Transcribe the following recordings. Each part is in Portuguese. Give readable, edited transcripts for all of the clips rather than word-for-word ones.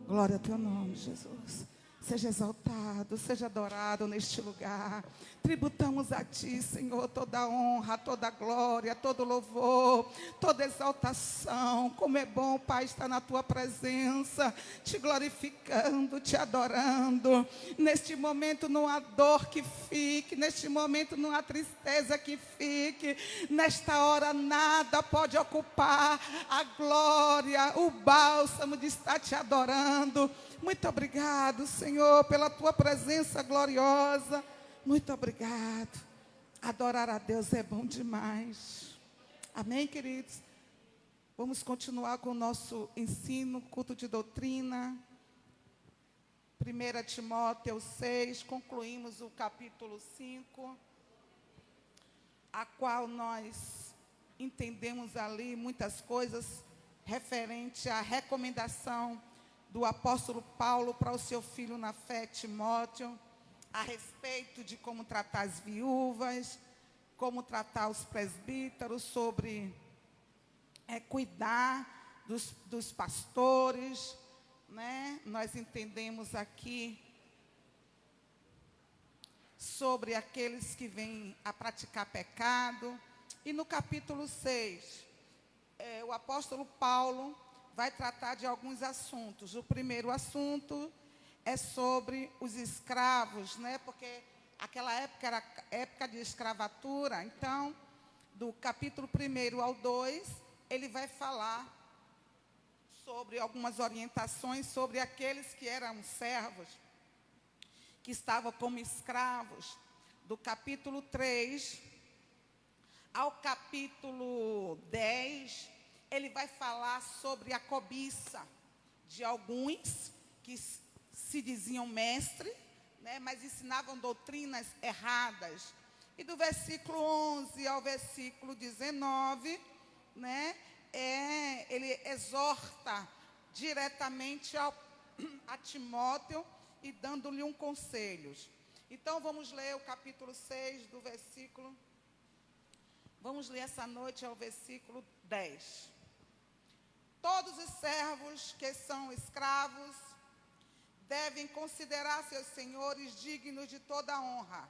Glória ao teu nome, Jesus. Seja exaltado, seja adorado neste lugar. Tributamos a ti, Senhor, toda honra, toda glória, todo louvor, toda exaltação. Como é bom, Pai, estar na tua presença, te glorificando, te adorando. Neste momento não há dor que fique, neste momento não há tristeza que fique. Nesta hora nada pode ocupar a glória, o bálsamo de estar te adorando. Muito obrigado, Senhor, pela tua presença gloriosa. Muito obrigado. Adorar a Deus é bom demais. Amém, queridos? Vamos continuar com o nosso ensino, culto de doutrina. 1 Timóteo 6, concluímos o capítulo 5, a qual nós entendemos ali muitas coisas referente à recomendação do apóstolo Paulo para o seu filho na fé, Timóteo, a respeito de como tratar as viúvas, como tratar os presbíteros, sobre cuidar dos pastores, né? Nós entendemos aqui sobre aqueles que vêm a praticar pecado. E no capítulo 6, o apóstolo Paulo vai tratar de alguns assuntos. O primeiro assunto é sobre os escravos, né? Porque aquela época era época de escravatura. Então, do capítulo 1 ao 2, ele vai falar sobre algumas orientações sobre aqueles que eram servos, que estavam como escravos. Do capítulo 3 ao capítulo 10, ele vai falar sobre a cobiça de alguns que se diziam mestres, né, mas ensinavam doutrinas erradas. E do versículo 11 ao versículo 19, né, ele exorta diretamente a Timóteo e dando-lhe um conselho. Então, vamos ler o capítulo 6 do versículo... Vamos ler essa noite ao versículo 10. Todos os servos que são escravos devem considerar seus senhores dignos de toda honra,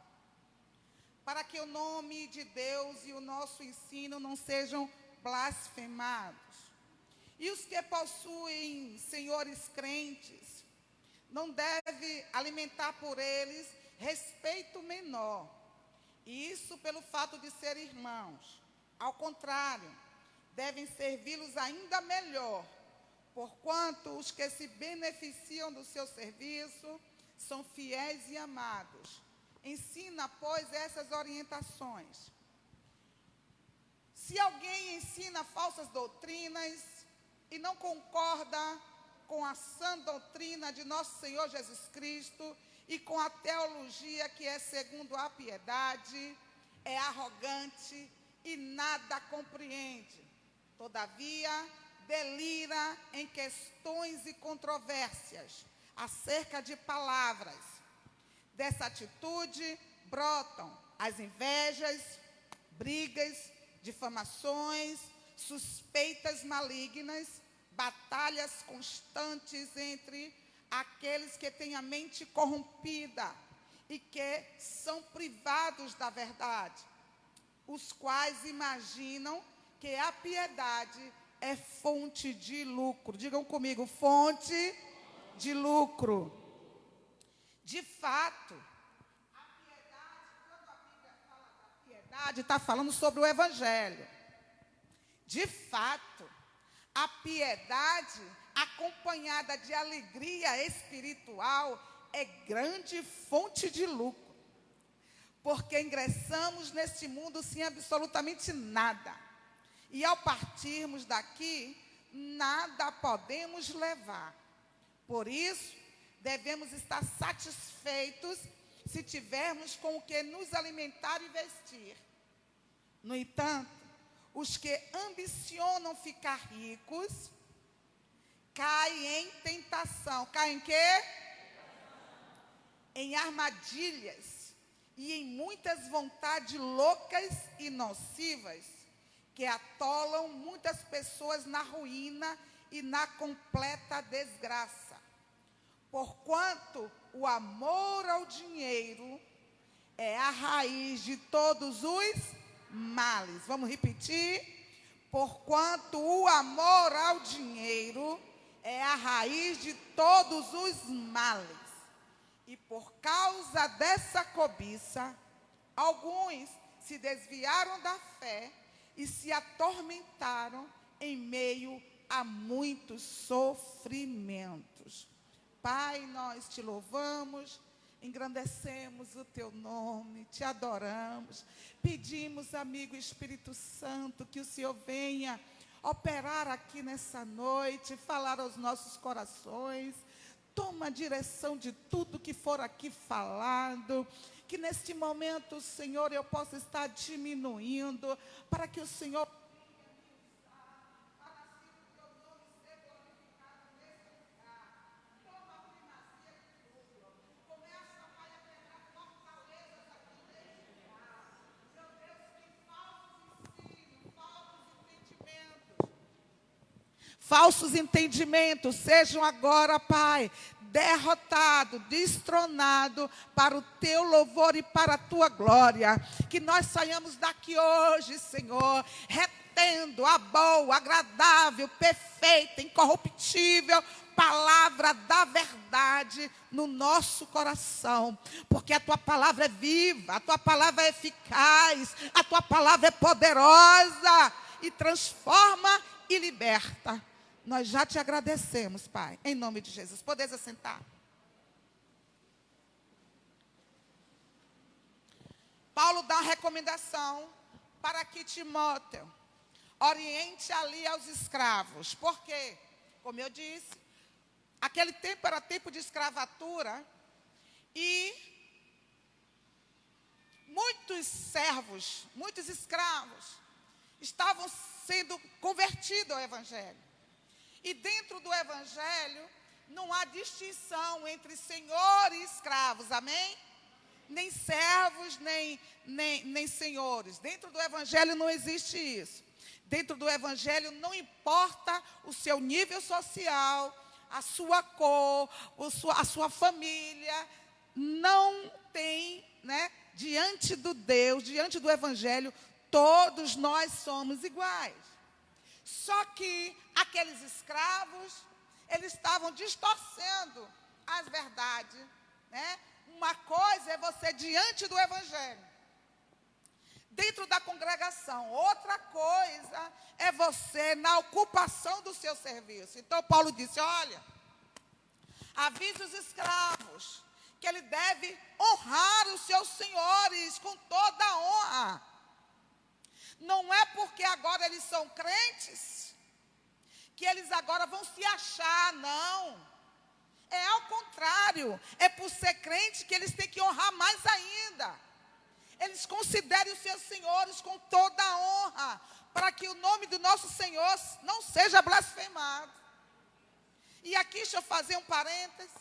para que o nome de Deus e o nosso ensino não sejam blasfemados. E os que possuem senhores crentes não devem alimentar por eles respeito menor, e isso pelo fato de serem irmãos. Ao contrário, devem servi-los ainda melhor, porquanto os que se beneficiam do seu serviço são fiéis e amados. Ensina, pois, essas orientações. Se alguém ensina falsas doutrinas e não concorda com a sã doutrina de nosso Senhor Jesus Cristo e com a teologia que é segundo a piedade, é arrogante e nada compreende. Todavia, delira em questões e controvérsias acerca de palavras. Dessa atitude brotam as invejas, brigas, difamações, suspeitas malignas, batalhas constantes entre aqueles que têm a mente corrompida e que são privados da verdade, os quais imaginam que a piedade é fonte de lucro. Digam comigo, fonte de lucro. De fato, a piedade, quando a Bíblia fala da piedade, está falando sobre o Evangelho. De fato, a piedade acompanhada de alegria espiritual é grande fonte de lucro, porque ingressamos neste mundo sem absolutamente nada, e ao partirmos daqui, nada podemos levar. Por isso, devemos estar satisfeitos se tivermos com o que nos alimentar e vestir. No entanto, os que ambicionam ficar ricos caem em tentação. Caem em quê? Em armadilhas e em muitas vontades loucas e nocivas, que atolam muitas pessoas na ruína e na completa desgraça. Porquanto o amor ao dinheiro é a raiz de todos os males. Vamos repetir? Porquanto o amor ao dinheiro é a raiz de todos os males. E por causa dessa cobiça, alguns se desviaram da fé e se atormentaram em meio a muitos sofrimentos. Pai, nós te louvamos, engrandecemos o teu nome, te adoramos. Pedimos, amigo Espírito Santo, que o Senhor venha operar aqui nessa noite, falar aos nossos corações. Toma a direção de tudo que for aqui falado. Que neste momento, Senhor, eu possa estar diminuindo, para que o Senhor falsos entendimentos sejam agora, Pai, derrotado, destronado para o teu louvor e para a tua glória. Que nós saiamos daqui hoje, Senhor, retendo a boa, agradável, perfeita, incorruptível palavra da verdade no nosso coração, porque a tua palavra é viva, a tua palavra é eficaz, a tua palavra é poderosa e transforma e liberta. Nós já te agradecemos, Pai, em nome de Jesus. Podeis assentar. Paulo dá uma recomendação para que Timóteo oriente ali aos escravos. Por quê? Como eu disse, aquele tempo era tempo de escravatura e muitos servos, muitos escravos estavam sendo convertidos ao Evangelho. E dentro do Evangelho não há distinção entre senhor e escravos, amém? Nem servos, nem senhores. Dentro do Evangelho não existe isso. Dentro do Evangelho não importa o seu nível social, a sua cor, a sua família, não tem, diante do Deus, diante do Evangelho, todos nós somos iguais. Só que aqueles escravos, eles estavam distorcendo as verdades, Uma coisa é você diante do Evangelho, dentro da congregação. Outra coisa é você na ocupação do seu serviço. Então, Paulo disse, olha, avise os escravos que ele deve honrar os seus senhores com toda a honra. Não é porque agora eles são crentes que eles agora vão se achar, não. É ao contrário, é por ser crente que eles têm que honrar mais ainda. Eles considerem os seus senhores com toda a honra, para que o nome do nosso Senhor não seja blasfemado. E aqui deixa eu fazer um parênteses,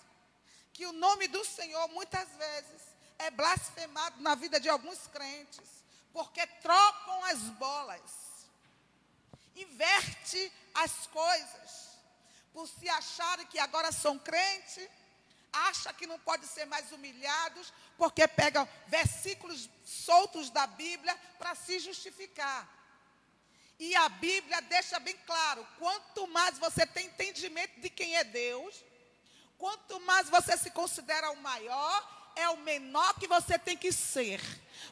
que o nome do Senhor muitas vezes é blasfemado na vida de alguns crentes, porque trocam as bolas, inverte as coisas, por se acharem que agora são crentes, acham que não podem ser mais humilhados, porque pegam versículos soltos da Bíblia para se justificar. E a Bíblia deixa bem claro, quanto mais você tem entendimento de quem é Deus, quanto mais você se considera o maior, é o menor que você tem que ser.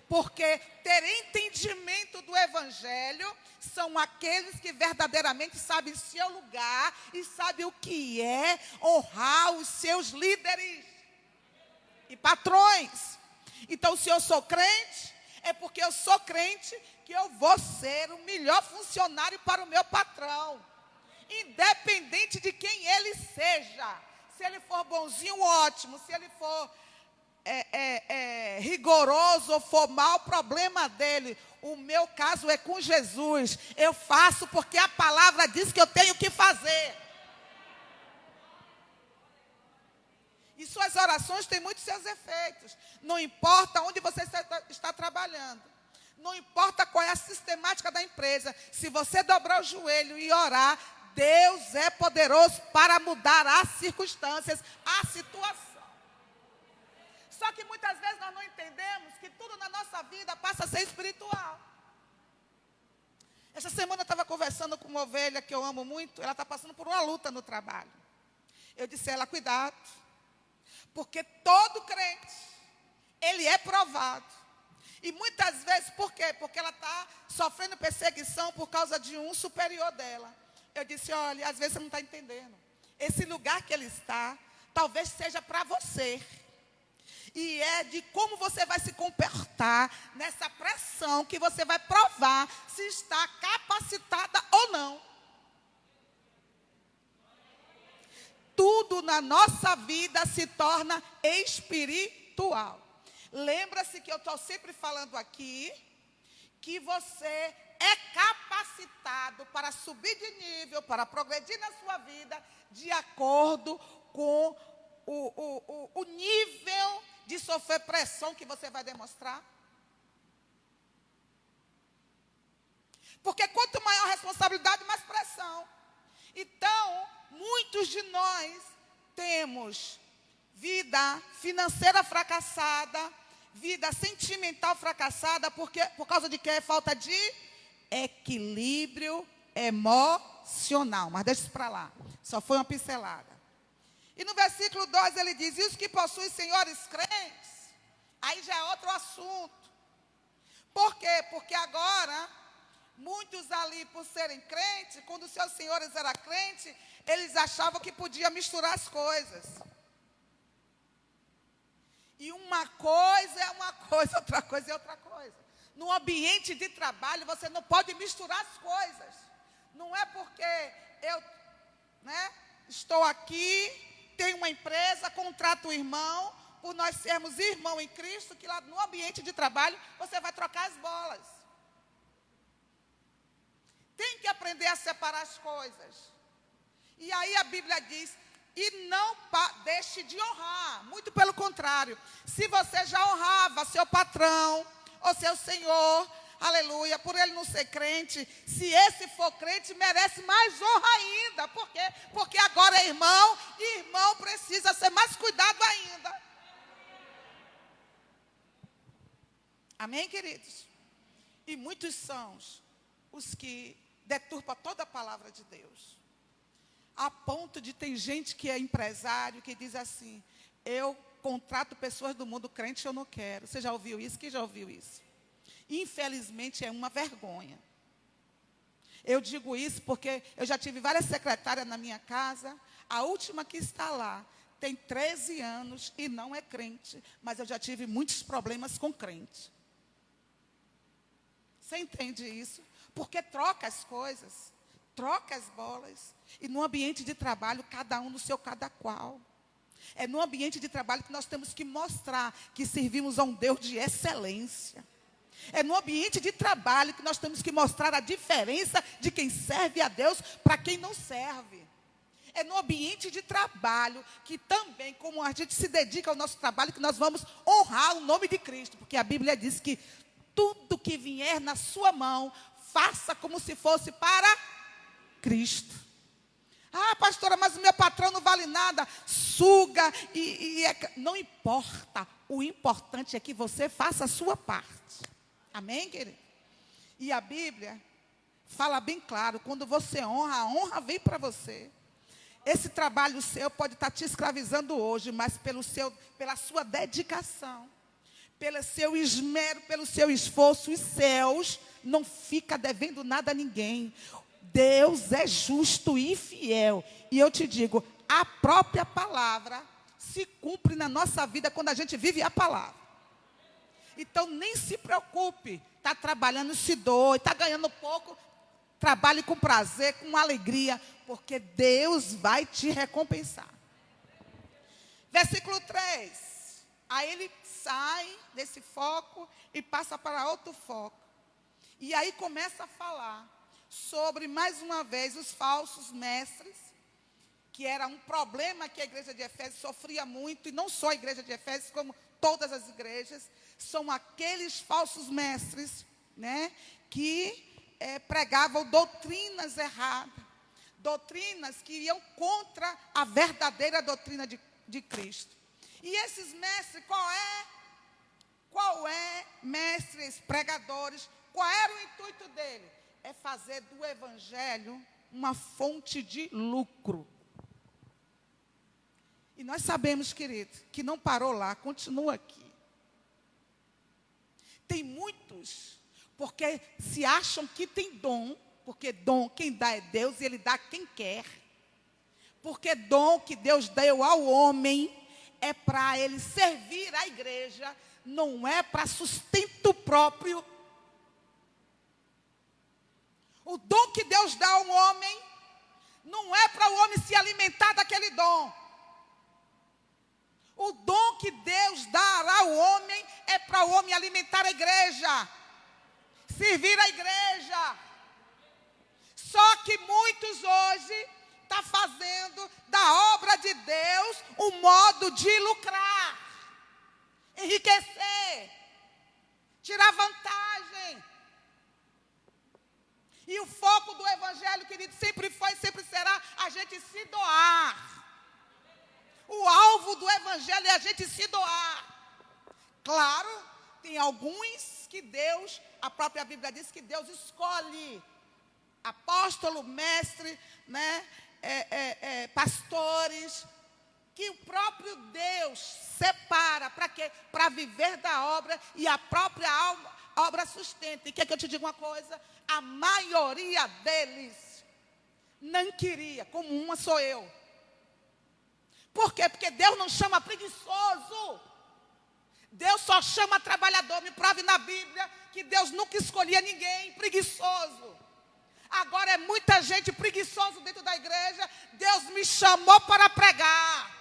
Porque ter entendimento do Evangelho são aqueles que verdadeiramente sabem seu lugar e sabem o que é honrar os seus líderes e patrões. Então, se eu sou crente, é porque eu sou crente que eu vou ser o melhor funcionário para o meu patrão, independente de quem ele seja. Se ele for bonzinho, ótimo. Se ele for rigoroso ou for mau, problema dele. O meu caso é com Jesus. Eu faço porque a palavra diz que eu tenho que fazer. E suas orações têm muitos seus efeitos. Não importa onde você está trabalhando. Não importa qual é a sistemática da empresa. Se você dobrar o joelho e orar, Deus é poderoso para mudar as circunstâncias, a situação. Só que muitas vezes nós não entendemos que tudo na nossa vida passa a ser espiritual. Essa semana eu estava conversando com uma ovelha que eu amo muito, ela está passando por uma luta no trabalho. Eu disse a ela, cuidado, porque todo crente, ele é provado. E muitas vezes, por quê? Porque ela está sofrendo perseguição por causa de um superior dela. Eu disse, olha, às vezes você não está entendendo. Esse lugar que ele está, talvez seja para você. E é de como você vai se comportar nessa pressão que você vai provar se está capacitada ou não. Tudo na nossa vida se torna espiritual. Lembra-se que eu estou sempre falando aqui que você é capacitado para subir de nível, para progredir na sua vida de acordo com o nível de sofrer pressão que você vai demonstrar. Porque quanto maior a responsabilidade, mais pressão. Então, muitos de nós temos vida financeira fracassada, vida sentimental fracassada, por causa de quê? Falta de equilíbrio emocional. Mas deixa isso para lá, só foi uma pincelada. E no versículo 2 ele diz, e os que possuem senhores crentes, aí já é outro assunto. Por quê? Porque agora, muitos ali por serem crentes, quando os seus senhores eram crentes, eles achavam que podia misturar as coisas. E uma coisa é uma coisa, outra coisa é outra coisa. No ambiente de trabalho, você não pode misturar as coisas. Não é porque eu, estou aqui, tenho uma empresa, contrato um irmão, por nós sermos irmão em Cristo, que lá no ambiente de trabalho, você vai trocar as bolas. Tem que aprender a separar as coisas. E aí a Bíblia diz, e não deixe de honrar. Muito pelo contrário. Se você já honrava seu patrão, ou seu senhor, aleluia, por ele não ser crente, se esse for crente, merece mais honra ainda. Por quê? Porque agora é irmão, e irmão precisa ser mais cuidado ainda. Amém, queridos? E muitos são os que deturpam toda a palavra de Deus. A ponto de ter gente que é empresário, que diz assim, eu contrato pessoas do mundo crente, eu não quero. Você já ouviu isso? Quem já ouviu isso? Infelizmente é uma vergonha. Eu digo isso porque eu já tive várias secretárias na minha casa. A última que está lá tem 13 anos e não é crente. Mas eu já tive muitos problemas com crente. Você entende isso? Porque troca as coisas, troca as bolas. E no ambiente de trabalho, cada um no seu cada qual. É no ambiente de trabalho que nós temos que mostrar que servimos a um Deus de excelência. É no ambiente de trabalho que nós temos que mostrar a diferença de quem serve a Deus para quem não serve. É no ambiente de trabalho que também, como a gente se dedica ao nosso trabalho, que nós vamos honrar o nome de Cristo. Porque a Bíblia diz que tudo que vier na sua mão, faça como se fosse para Cristo. Ah, pastora, mas o meu patrão não vale nada. Suga não importa. O importante é que você faça a sua parte. Amém, querido? E a Bíblia fala bem claro, quando você honra, a honra vem para você. Esse trabalho seu pode estar te escravizando hoje, mas pela sua dedicação, pelo seu esmero, pelo seu esforço, os céus não ficam devendo nada a ninguém. Deus é justo e fiel. E eu te digo, a própria palavra se cumpre na nossa vida quando a gente vive a palavra. Então, nem se preocupe. Está trabalhando, se doe, está ganhando pouco. Trabalhe com prazer, com alegria, porque Deus vai te recompensar. Versículo 3. Aí ele sai desse foco e passa para outro foco. E aí começa a falar sobre, mais uma vez, os falsos mestres, que era um problema que a igreja de Efésios sofria muito, e não só a igreja de Efésios, como todas as igrejas, são aqueles falsos mestres, que pregavam doutrinas erradas, doutrinas que iam contra a verdadeira doutrina de Cristo. E esses mestres, qual é, mestres, pregadores, qual era o intuito dele? É fazer do evangelho uma fonte de lucro. E nós sabemos, querido, que não parou lá, continua aqui. Tem muitos, porque se acham que tem dom, porque dom quem dá é Deus e Ele dá a quem quer. Porque dom que Deus deu ao homem é para ele servir a igreja, não é para sustento próprio. O dom que Deus dá ao homem não é para o homem se alimentar daquele dom. O dom que Deus dá ao homem é para o homem alimentar a igreja, servir a igreja. Só que muitos hoje estão fazendo da obra de Deus um modo de lucrar, enriquecer, tirar vantagem. E o foco do evangelho, querido, sempre foi e sempre será a gente se doar. O alvo do evangelho é a gente se doar. Claro, tem alguns que Deus, a própria Bíblia diz que Deus escolhe apóstolo, mestre, né, pastores, que o próprio Deus separa. Para quê? Para viver da obra e a própria obra sustenta. E quer que eu te diga uma coisa? A maioria deles não queria, como uma sou eu. Por quê? Porque Deus não chama preguiçoso. Deus só chama trabalhador. Me prove na Bíblia que Deus nunca escolhia ninguém preguiçoso. Agora é muita gente preguiçosa dentro da igreja. Deus me chamou para pregar.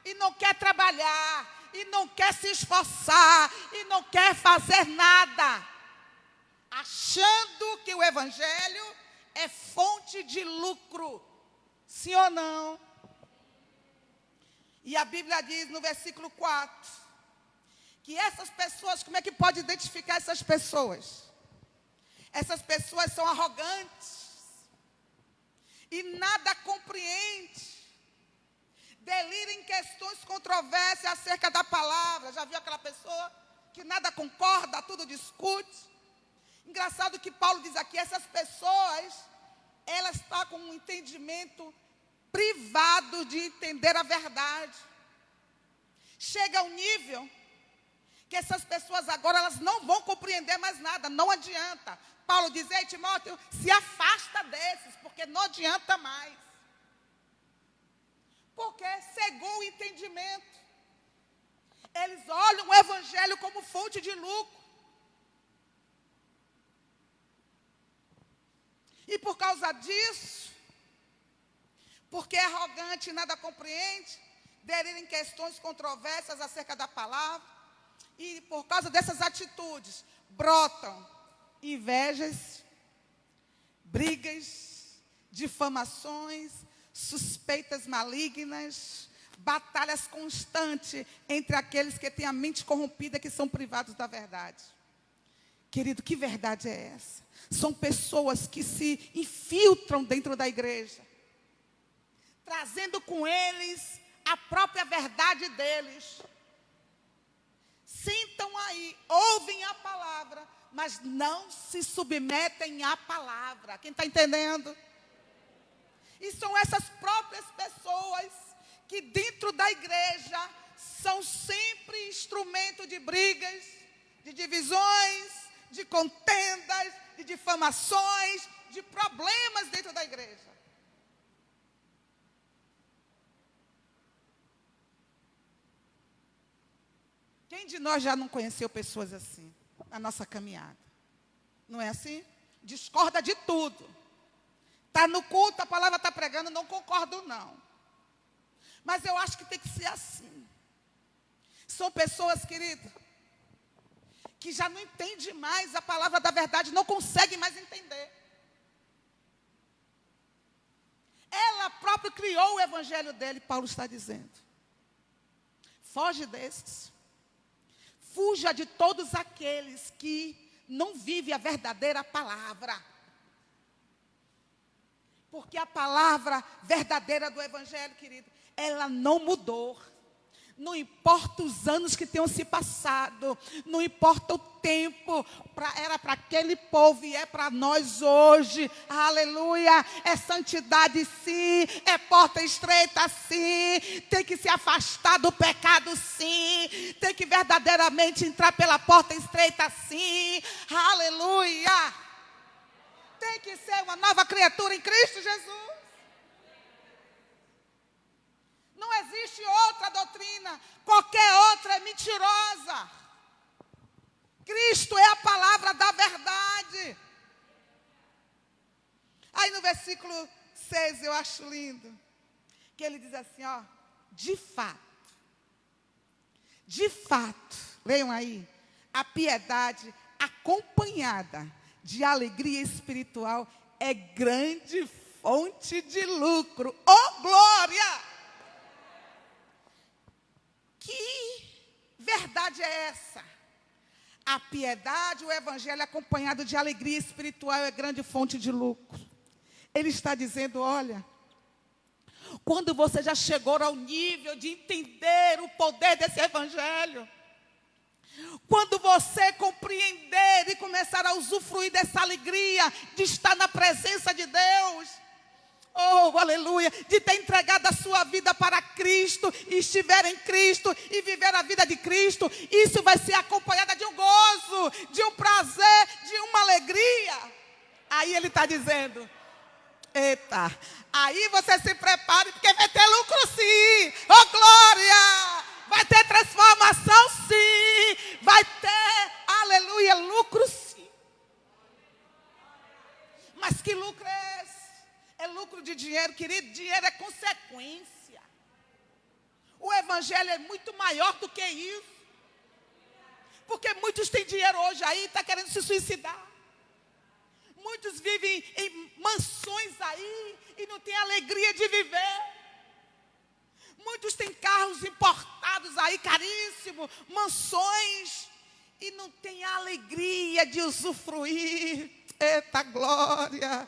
E não quer trabalhar. E não quer se esforçar. E não quer fazer nada. Achando que o evangelho é fonte de lucro. Sim ou não? E a Bíblia diz no versículo 4, que essas pessoas, como é que pode identificar essas pessoas? Essas pessoas são arrogantes e nada compreendem, deliram em questões controversas acerca da palavra. Já viu aquela pessoa que nada concorda, tudo discute? Engraçado que Paulo diz aqui, essas pessoas, elas estão com um entendimento privado de entender a verdade. Chega a um nível que essas pessoas agora elas não vão compreender mais nada, não adianta. Paulo diz: ei, Timóteo, se afasta desses, porque não adianta mais. Porque cegou o entendimento. Eles olham o evangelho como fonte de lucro. E por causa disso, porque é arrogante e nada compreende, deriva em questões controversas acerca da palavra, e por causa dessas atitudes, brotam invejas, brigas, difamações, suspeitas malignas, batalhas constantes entre aqueles que têm a mente corrompida, que são privados da verdade. Querido, que verdade é essa? São pessoas que se infiltram dentro da igreja, trazendo com eles a própria verdade deles. Sentam aí, ouvem a palavra, mas não se submetem à palavra. Quem está entendendo? E são essas próprias pessoas que dentro da igreja são sempre instrumento de brigas, de divisões, de contendas, de difamações, de problemas dentro da igreja. Quem de nós já não conheceu pessoas assim, na nossa caminhada? Não é assim? Discorda de tudo. Está no culto, a palavra está pregando, não concordo não. Mas eu acho que tem que ser assim. São pessoas, querido, que já não entendem mais a palavra da verdade, não conseguem mais entender. Ela própria criou o evangelho dele, Paulo está dizendo. Foge desses. Fuja de todos aqueles que não vivem a verdadeira palavra. Porque a palavra verdadeira do Evangelho, querido, ela não mudou. Não importa os anos que tenham se passado, não importa o tempo, era para aquele povo e é para nós hoje, aleluia. É santidade sim, é porta estreita sim, tem que se afastar do pecado sim, tem que verdadeiramente entrar pela porta estreita sim, aleluia. Tem que ser uma nova criatura em Cristo Jesus. Não existe outra doutrina, qualquer outra é mentirosa. Cristo é a palavra da verdade. Aí no versículo 6 eu acho lindo, que ele diz assim, ó, de fato, leiam aí, a piedade acompanhada de alegria espiritual é grande fonte de lucro. Oh, glória! Que verdade é essa? A piedade, o evangelho acompanhado de alegria espiritual é grande fonte de lucro. Ele está dizendo, olha, quando você já chegou ao nível de entender o poder desse evangelho, quando você compreender e começar a usufruir dessa alegria de estar na presença de Deus, oh, aleluia, de ter entregado a sua vida para Cristo, e estiver em Cristo, e viver a vida de Cristo, isso vai ser acompanhada de um gozo, de um prazer, de uma alegria. Aí ele está dizendo, eita, aí você se prepare, porque vai ter lucro sim, oh glória, vai ter transformação sim, vai ter, aleluia, lucro sim. Mas que lucro é esse? É lucro de dinheiro, querido, dinheiro é consequência. O evangelho é muito maior do que isso. Porque muitos têm dinheiro hoje aí e estão querendo se suicidar. Muitos vivem em mansões aí e não têm alegria de viver. Muitos têm carros importados aí, caríssimos, mansões, e não têm alegria de usufruir. Eita glória!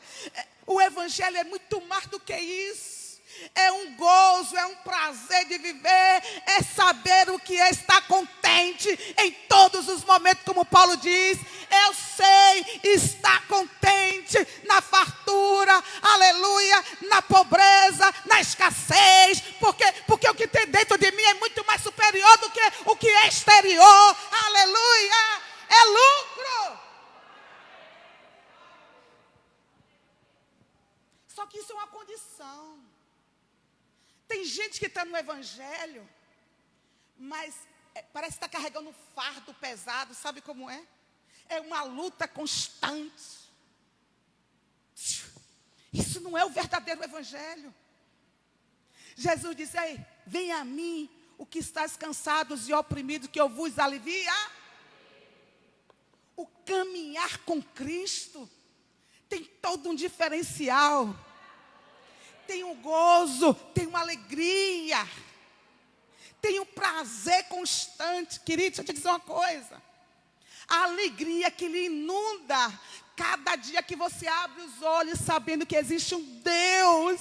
O evangelho é muito mais do que isso. É um gozo, é um prazer de viver, é saber o que é estar contente em todos os momentos, como Paulo diz. Eu sei estar contente na fartura, aleluia, na pobreza, na escassez, porque o que tem dentro de mim é muito mais superior do que o que é exterior, aleluia, é lucro. Só que isso é uma condição. Tem gente que está no evangelho, mas parece que está carregando um fardo pesado, sabe como é? É uma luta constante. Isso não é o verdadeiro evangelho. Jesus disse, ei, venha a mim, o que estás cansados e oprimidos, que eu vos alivia. O caminhar com Cristo tem todo um diferencial. Tem um gozo, tem uma alegria, tem um prazer constante. Querido, deixa eu te dizer uma coisa. A alegria que lhe inunda cada dia que você abre os olhos sabendo que existe um Deus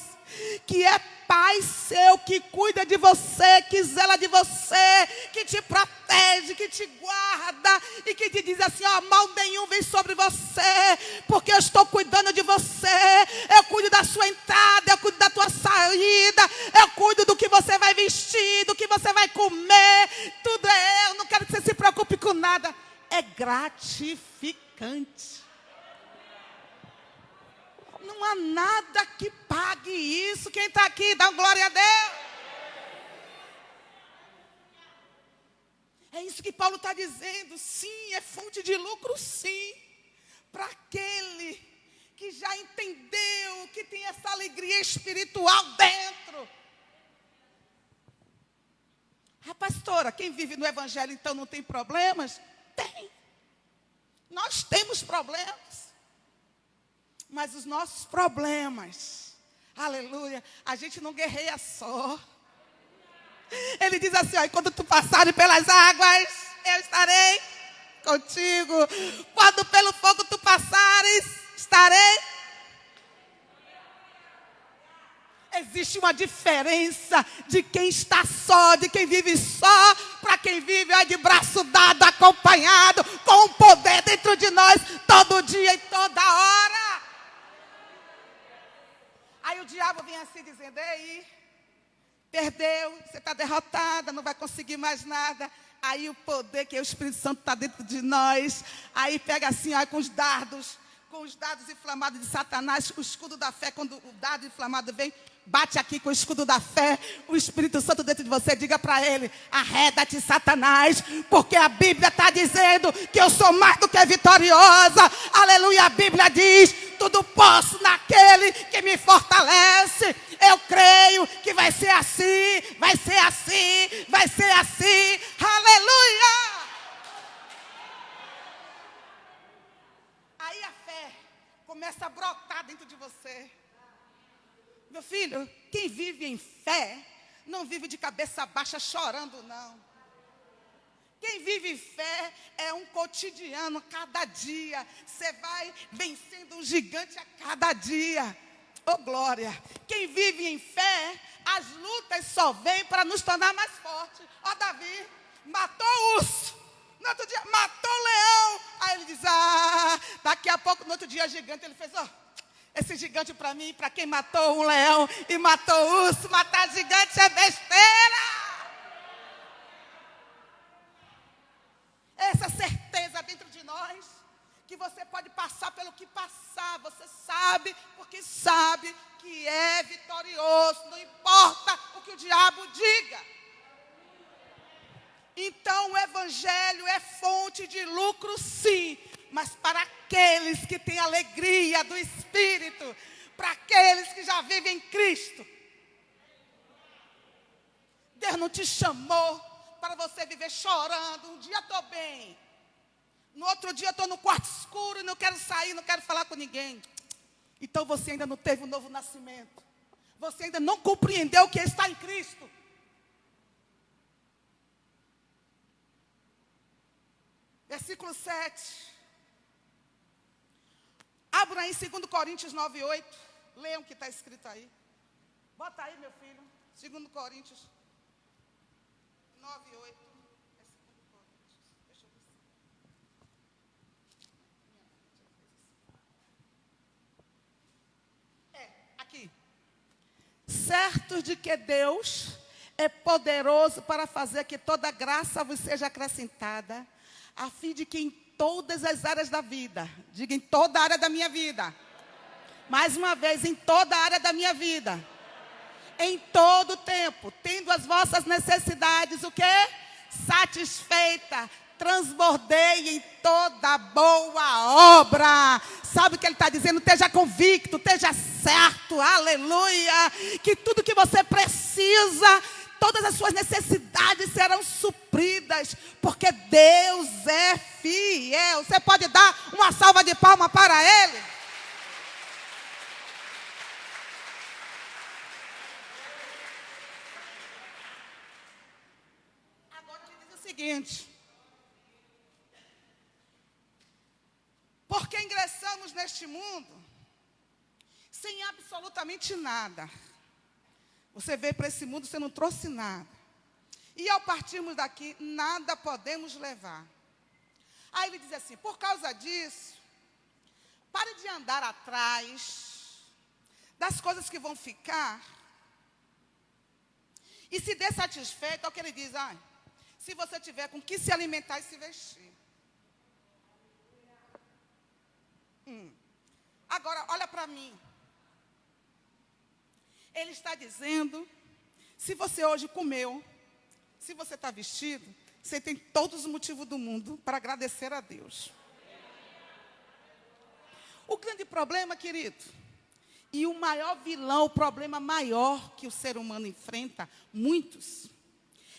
que é Pai seu, que cuida de você, que zela de você, que te protege, que te guarda e que te diz assim, ó, mal nenhum vem sobre você, porque eu estou cuidando de você, eu cuido da sua entrada, eu cuido da tua saída, eu cuido do que você vai vestir, do que você vai comer, tudo é eu, não quero que você se preocupe com nada. É gratificante. Não há nada que pague isso. Quem está aqui, dá glória a Deus. É isso que Paulo está dizendo. Sim, é fonte de lucro, sim. Para aquele que já entendeu, que tem essa alegria espiritual dentro. Ah, pastora, quem vive no evangelho então não tem problemas? Tem. Nós temos problemas. Mas os nossos problemas, aleluia, a gente não guerreia só. Ele diz assim, ó, quando tu passares pelas águas, eu estarei contigo. Quando pelo fogo tu passares, estarei. Existe uma diferença de quem está só, de quem vive só, para quem vive de braço dado, acompanhado, com o poder dentro de nós, todo dia e toda hora. Aí o diabo vem assim dizendo: ei, perdeu, você está derrotada, não vai conseguir mais nada. Aí o poder, que é o Espírito Santo, está dentro de nós. Aí pega assim, ó, com os dardos inflamados de Satanás, o escudo da fé. Quando o dardo inflamado vem, bate aqui com o escudo da fé. O Espírito Santo dentro de você, diga para ele: arreda-te, Satanás, porque a Bíblia está dizendo que eu sou mais do que vitoriosa. Aleluia, a Bíblia diz: tudo posso naquele que me fortalece. Eu creio que vai ser assim, vai ser assim, vai ser assim. Aleluia! Aí a fé começa a brotar dentro de você. Meu filho, quem vive em fé, não vive de cabeça baixa chorando, não. Quem vive em fé é um cotidiano, cada dia. Você vai vencendo um gigante a cada dia. Oh, glória! Quem vive em fé, as lutas só vêm para nos tornar mais fortes. Ó, Davi matou o urso, no outro dia matou o leão. Aí ele diz: daqui a pouco, no outro dia, gigante. Ele fez: esse gigante para mim, para quem matou um leão e matou o urso, matar gigante é besteira. Essa certeza dentro de nós, que você pode passar pelo que passar, você sabe, porque sabe que é vitorioso, não importa o que o diabo diga. Então o Evangelho é fonte de lucro, sim, mas para aqueles que têm alegria do Espírito, para aqueles que já vivem em Cristo. Deus não te chamou para você viver chorando. Um dia estou bem, no outro dia estou no quarto escuro e não quero sair, não quero falar com ninguém. Então você ainda não teve um novo nascimento. Você ainda não compreendeu o que está em Cristo. Versículo 7. Abra aí 2 Coríntios 9:8. Leiam o que está escrito aí. Bota aí, meu filho. 2 Coríntios 9:8. Aqui. Certos de que Deus é poderoso para fazer que toda graça vos seja acrescentada, a fim de que em todas as áreas da vida, diga: em toda a área da minha vida. Mais uma vez: em toda a área da minha vida. Em todo tempo, tendo as vossas necessidades, o quê? Satisfeita, transbordei em toda boa obra. Sabe o que ele está dizendo? Esteja convicto, esteja certo, aleluia, que tudo que você precisa, todas as suas necessidades serão supridas, porque Deus é fiel. Você pode dar uma salva de palmas para Ele? Agora ele diz o seguinte: porque ingressamos neste mundo sem absolutamente nada. Você veio para esse mundo, você não trouxe nada. E ao partirmos daqui, nada podemos levar. Aí ele diz assim: por causa disso, pare de andar atrás das coisas que vão ficar e se dê satisfeito. É o que ele diz: se você tiver com que se alimentar e se vestir. Agora, olha para mim. Ele está dizendo: se você hoje comeu, se você está vestido, você tem todos os motivos do mundo para agradecer a Deus. O grande problema, querido, e o maior vilão, o problema maior que o ser humano enfrenta, muitos,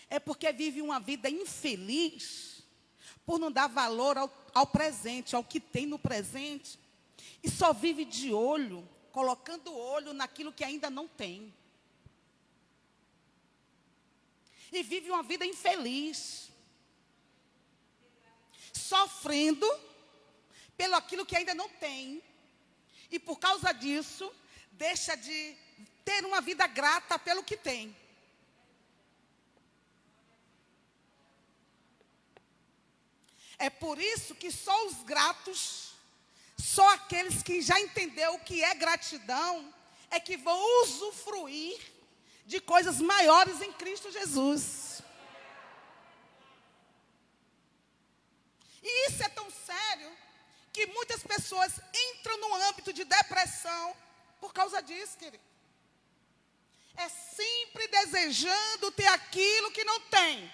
é porque vive uma vida infeliz por não dar valor ao presente, ao que tem no presente, e só vive de olho, colocando o olho naquilo que ainda não tem. E vive uma vida infeliz, sofrendo pelo aquilo que ainda não tem. E por causa disso, deixa de ter uma vida grata pelo que tem. É por isso que só os gratos, só aqueles que já entenderam o que é gratidão, é que vão usufruir de coisas maiores em Cristo Jesus. E isso é tão sério que muitas pessoas entram no âmbito de depressão por causa disso, querido. É sempre desejando ter aquilo que não tem.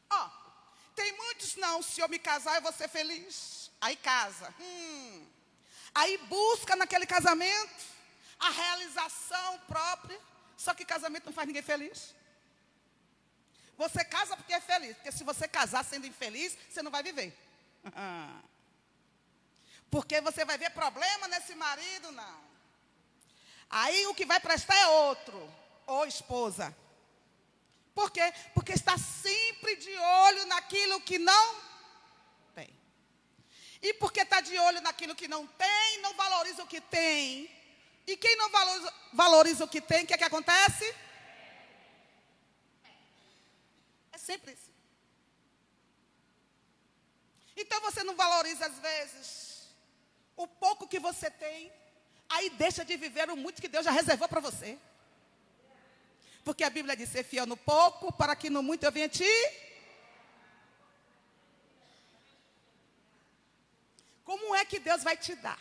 Ó, tem muitos, não, se eu me casar eu vou ser feliz. Aí casa. Aí busca naquele casamento a realização própria. Só que casamento não faz ninguém feliz. Você casa porque é feliz. Porque se você casar sendo infeliz, você não vai viver. Porque você vai ver problema nesse marido, não. Aí o que vai prestar é outro. Ou esposa. Por quê? Porque está sempre de olho naquilo que não tem. E porque está de olho naquilo que não tem, não valoriza o que tem. E quem não valoriza o que tem, o que é que acontece? É sempre isso. Então você não valoriza às vezes o pouco que você tem, aí deixa de viver o muito que Deus já reservou para você. Porque a Bíblia diz: ser fiel no pouco, para que no muito eu venha te. Como é que Deus vai te dar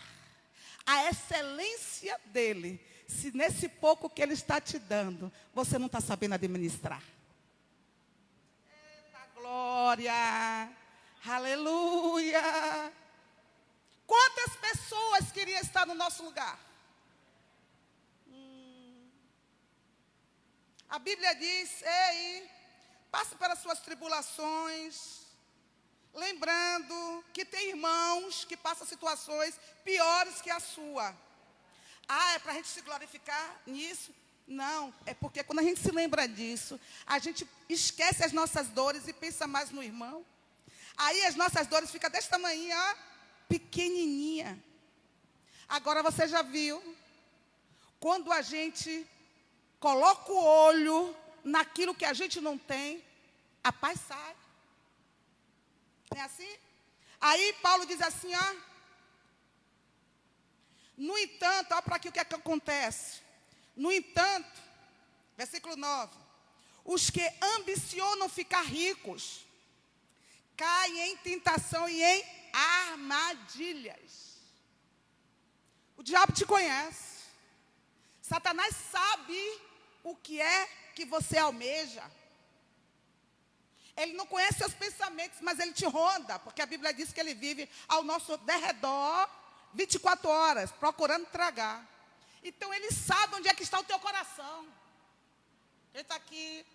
a excelência dele, se nesse pouco que ele está te dando, você não está sabendo administrar? Eita glória! Aleluia! Quantas pessoas queriam estar no nosso lugar? A Bíblia diz: ei, passe pelas suas tribulações, lembrando que tem irmãos que passam situações piores que a sua. Ah, é para a gente se glorificar nisso? Não, é porque quando a gente se lembra disso, a gente esquece as nossas dores e pensa mais no irmão. Aí as nossas dores ficam desse tamanho, ó, pequenininha. Agora você já viu, quando a gente coloca o olho naquilo que a gente não tem, a paz sai. Não é assim? Aí Paulo diz assim, ó. No entanto, olha para aqui o que é que acontece. No entanto, versículo 9. Os que ambicionam ficar ricos, caem em tentação e em armadilhas. O diabo te conhece. Satanás sabe o que é que você almeja. Ele não conhece seus pensamentos, mas ele te ronda, porque a Bíblia diz que ele vive ao nosso derredor 24 horas, procurando tragar. Então ele sabe onde é que está o teu coração. Ele está aqui.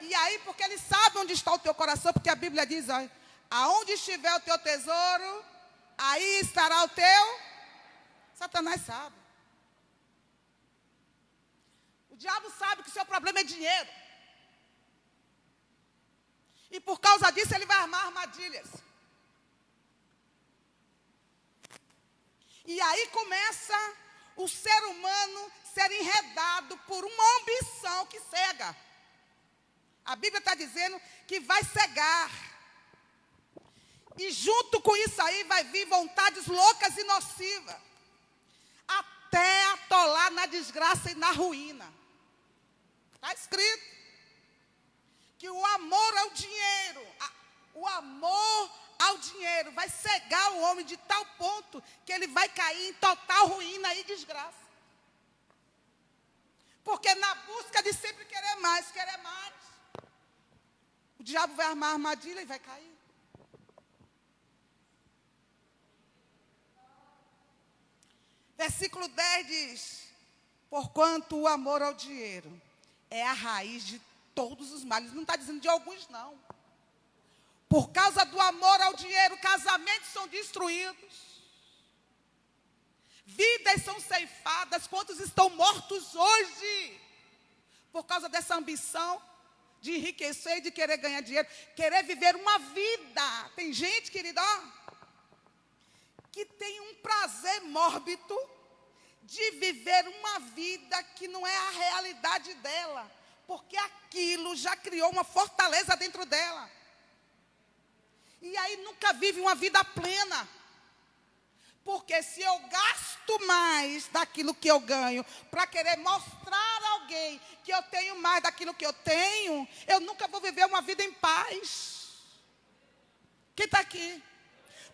E aí, porque ele sabe onde está o teu coração, porque a Bíblia diz, ó, aonde estiver o teu tesouro, aí estará o teu. Satanás sabe. O diabo sabe que o seu problema é dinheiro. E por causa disso ele vai armar armadilhas. E aí começa o ser humano ser enredado por uma ambição que cega. A Bíblia está dizendo que vai cegar. E junto com isso aí vai vir vontades loucas e nocivas. Até atolar na desgraça e na ruína. Está escrito que o amor ao dinheiro, vai cegar o homem de tal ponto que ele vai cair em total ruína e desgraça. Porque na busca de sempre querer mais, o diabo vai armar armadilha e vai cair. Versículo 10 diz: porquanto o amor ao dinheiro é a raiz de todos os males. Não está dizendo de alguns, não. Por causa do amor ao dinheiro, casamentos são destruídos. Vidas são ceifadas. Quantos estão mortos hoje? Por causa dessa ambição de enriquecer e de querer ganhar dinheiro. Querer viver uma vida. Tem gente, querida, ó, que tem um prazer mórbido de viver uma vida que não é a realidade dela, porque aquilo já criou uma fortaleza dentro dela. E aí nunca vive uma vida plena. Porque se eu gasto mais daquilo que eu ganho para querer mostrar a alguém que eu tenho mais daquilo que eu tenho, eu nunca vou viver uma vida em paz. Quem está aqui?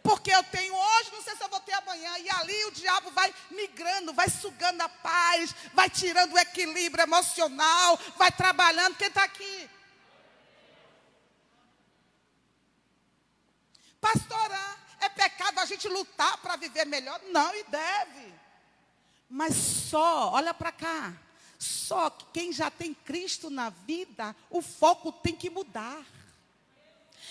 Porque eu tenho hoje, não sei se eu vou ter amanhã. E ali o diabo vai migrando, vai sugando a paz, vai tirando o equilíbrio emocional, vai trabalhando. Quem está aqui? Pastora, é pecado a gente lutar para viver melhor? Não, e deve. Mas só, olha para cá, só que quem já tem Cristo na vida, o foco tem que mudar.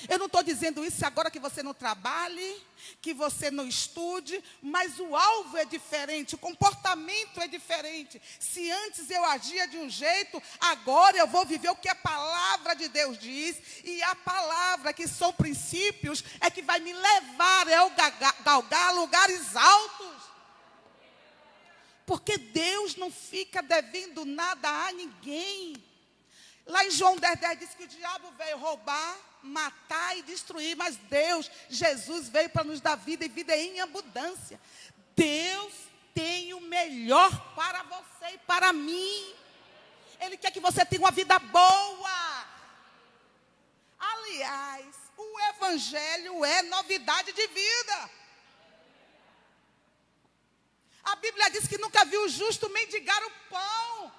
Eu não estou dizendo isso agora que você não trabalhe, que você não estude, mas o alvo é diferente, o comportamento é diferente. Se antes eu agia de um jeito, agora eu vou viver o que a palavra de Deus diz. E a palavra, que são princípios, é que vai me levar a galgar lugares altos. Porque Deus não fica devendo nada a ninguém. Lá em João 10:10 diz que o diabo veio roubar, matar e destruir, mas Deus, Jesus, veio para nos dar vida e vida em abundância. Deus tem o melhor para você e para mim. Ele quer que você tenha uma vida boa. Aliás, o evangelho é novidade de vida. A Bíblia diz que nunca viu o justo mendigar o pão.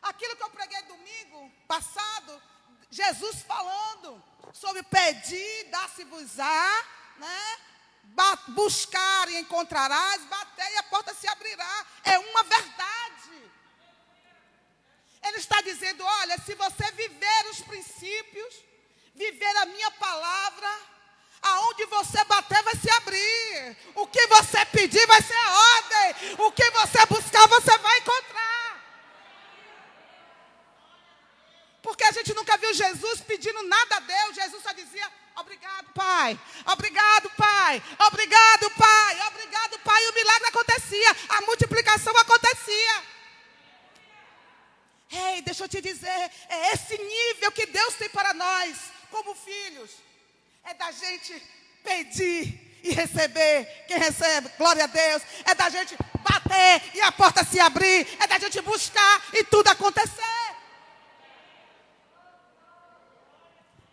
Aquilo que eu preguei domingo passado, Jesus falando sobre pedir, dar-se-vos-á, né? Buscar e encontrarás, bater e a porta se abrirá. É uma verdade. Ele está dizendo, olha, se você viver os princípios, viver a minha palavra, aonde você bater vai se abrir. O que você pedir vai ser ordem. O que você buscar você vai encontrar. Porque a gente nunca viu Jesus pedindo nada a Deus. Jesus só dizia, obrigado, Pai. Obrigado, Pai. Obrigado, Pai. Obrigado, Pai. E o milagre acontecia. A multiplicação acontecia. Ei, deixa eu te dizer. É esse nível que Deus tem para nós, como filhos. É da gente pedir e receber. Quem recebe, glória a Deus. É da gente bater e a porta se abrir. É da gente buscar e tudo acontecer.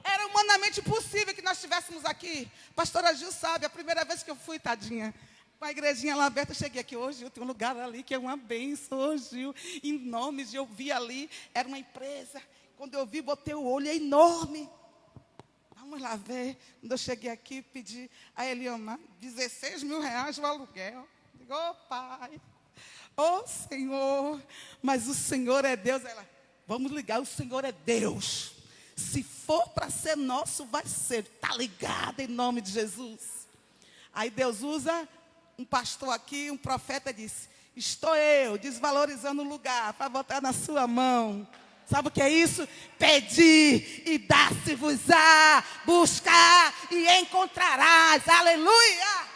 Era humanamente possível que nós estivéssemos aqui. Pastora Gil sabe, a primeira vez que eu fui, tadinha, com a igrejinha lá aberta, eu cheguei aqui hoje, tem um lugar ali que é uma bênção, hoje, em nome de eu vi ali, era uma empresa. Quando eu vi, botei o olho, é enorme. Vamos lá ver. Quando eu cheguei aqui, pedi a Eliomar 16 mil reais o aluguel. Digo, ô Pai, ô Senhor, mas o Senhor é Deus. Ela, vamos ligar, o Senhor é Deus. Se for para ser nosso, vai ser. Está ligado em nome de Jesus. Aí Deus usa um pastor aqui, um profeta disse, estou eu desvalorizando o lugar para botar na sua mão. Sabe o que é isso? Pedir e dar-se-vos-á, buscar e encontrarás. Aleluia!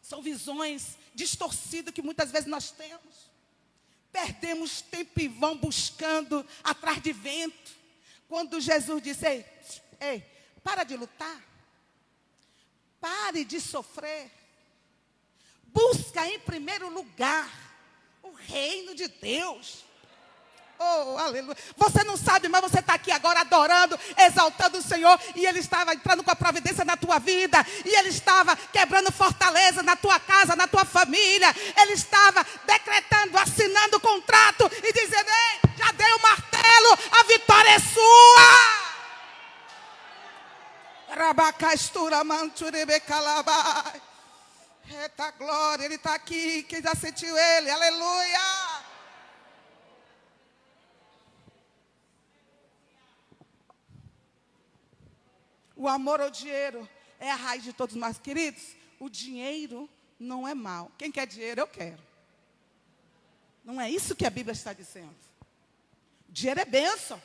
São visões distorcidas que muitas vezes nós temos. Perdemos tempo e vão buscando atrás de vento. Quando Jesus disse, ei, para de lutar. Pare de sofrer. Busca em primeiro lugar o reino de Deus. Oh, aleluia. Você não sabe, mas você está aqui agora adorando, exaltando o Senhor. E Ele estava entrando com a providência na tua vida. E Ele estava quebrando fortaleza na tua casa, na tua família. Ele estava decretando, assinando o contrato e dizendo, ei, já dei o martelo, a vitória é sua. Rabacastura manturebecalabai. Eita glória, Ele está aqui. Quem já sentiu Ele? Aleluia. O amor ao dinheiro é a raiz de todos nós, queridos. O dinheiro não é mal. Quem quer dinheiro, eu quero. Não é isso que a Bíblia está dizendo. Dinheiro é bênção.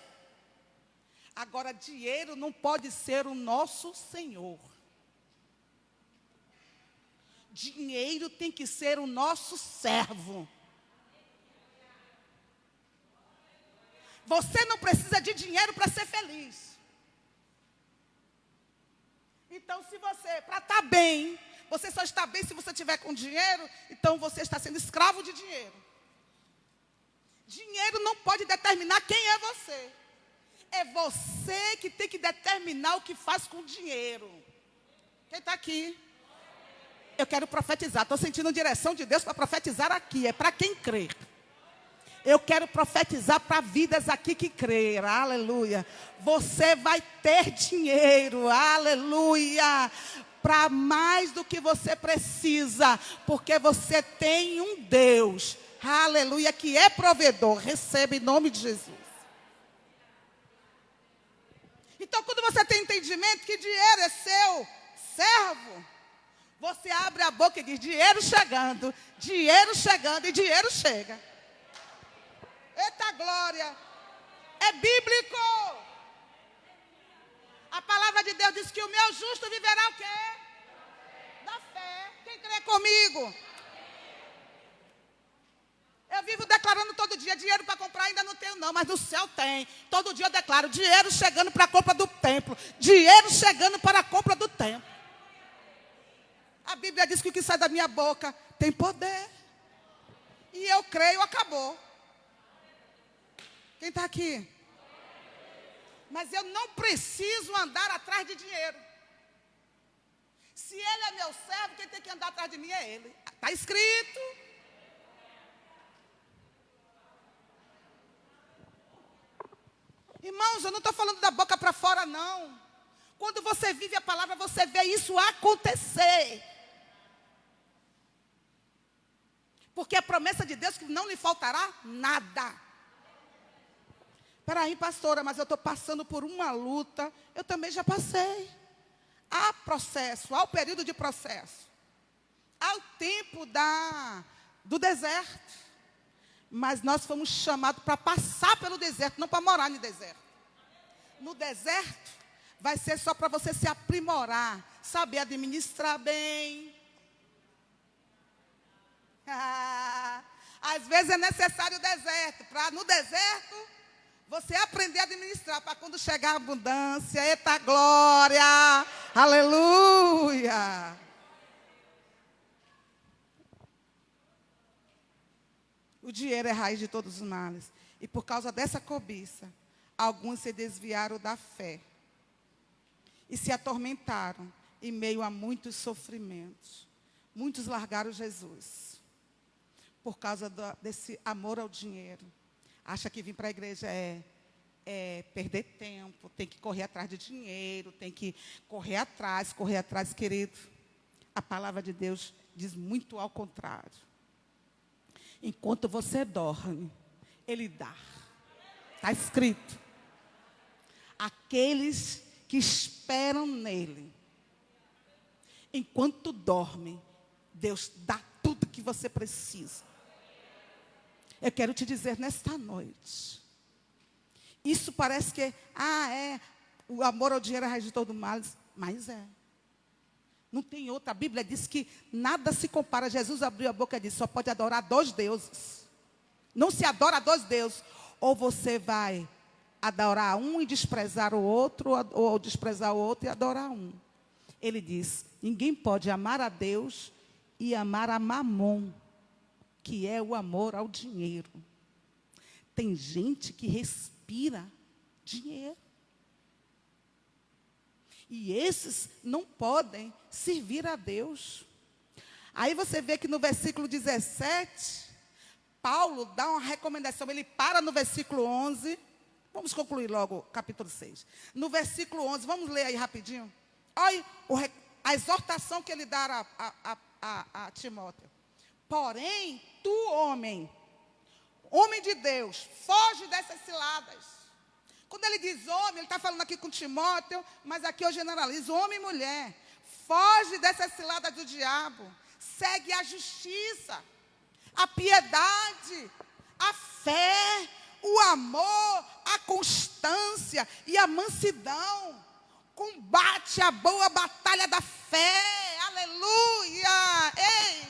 Agora, dinheiro não pode ser o nosso Senhor. dinheiro tem que ser o nosso servo. Você não precisa de dinheiro para ser feliz. Então, se você, para estar bem, você só está bem se você tiver com dinheiro, então você está sendo escravo de dinheiro. Dinheiro não pode determinar quem é você. É você que tem que determinar o que faz com o dinheiro. Quem está aqui? Eu quero profetizar. Estou sentindo direção de Deus para profetizar aqui. É para quem crer. Eu quero profetizar para vidas aqui que crer. Aleluia. Você vai ter dinheiro. Aleluia. Para mais do que você precisa. Porque você tem um Deus. Aleluia. Que é provedor. Receba em nome de Jesus. Então, quando você tem entendimento que dinheiro é seu servo, você abre a boca e diz: dinheiro chegando e dinheiro chega. Eita glória! É bíblico! A palavra de Deus diz que o meu justo viverá o quê? Da fé. Quem crê comigo? Eu vivo declarando todo dia: dinheiro para comprar ainda não tenho não, mas no céu tem. Todo dia eu declaro: dinheiro chegando para a compra do templo. Dinheiro chegando para a compra do templo. A Bíblia diz que o que sai da minha boca tem poder. E eu creio, acabou. Quem está aqui? Mas eu não preciso andar atrás de dinheiro. Se ele é meu servo, quem tem que andar atrás de mim é ele. Está escrito. Irmãos, eu não estou falando da boca para fora, não. Quando você vive a palavra, você vê isso acontecer. Porque a promessa de Deus é que não lhe faltará nada. Espera aí, pastora, mas eu estou passando por uma luta. Eu também já passei. Há processo, há o período de processo. Há o tempo do deserto. Mas nós fomos chamados para passar pelo deserto, não para morar no deserto. No deserto, vai ser só para você se aprimorar, saber administrar bem. Às vezes é necessário o deserto, para no deserto você aprender a administrar, para quando chegar a abundância, eita glória, aleluia. O dinheiro é a raiz de todos os males. E por causa dessa cobiça, alguns se desviaram da fé e se atormentaram em meio a muitos sofrimentos. Muitos largaram Jesus por causa desse amor ao dinheiro. Acha que vir para a igreja é perder tempo, tem que correr atrás de dinheiro, tem que correr atrás, querido. A palavra de Deus diz muito ao contrário. Enquanto você dorme, Ele dá. Está escrito. Aqueles que esperam nele, enquanto dorme, Deus dá tudo que você precisa. Eu quero te dizer nesta noite. Isso parece que o amor ao dinheiro é a raiz de todo mal, mas é. Não tem outra. A Bíblia diz que nada se compara. Jesus abriu a boca e disse: só pode adorar dois deuses. Não se adora a dois deuses. Ou você vai adorar um e desprezar o outro, ou desprezar o outro e adorar um. Ele diz: ninguém pode amar a Deus e amar a Mamon, que é o amor ao dinheiro. Tem gente que respira dinheiro. E esses não podem servir a Deus. Aí você vê que no versículo 17, Paulo dá uma recomendação. Ele para no versículo 11. Vamos concluir logo o capítulo 6. No versículo 11, vamos ler aí rapidinho. Olha a exortação que ele dá a Timóteo. Porém, tu, homem de Deus, foge dessas ciladas. Quando ele diz homem, ele está falando aqui com Timóteo, mas aqui eu generalizo, homem e mulher. Foge dessas ciladas do diabo. Segue a justiça, a piedade, a fé, o amor, a constância e a mansidão. Combate a boa batalha da fé. aleluia. Ei,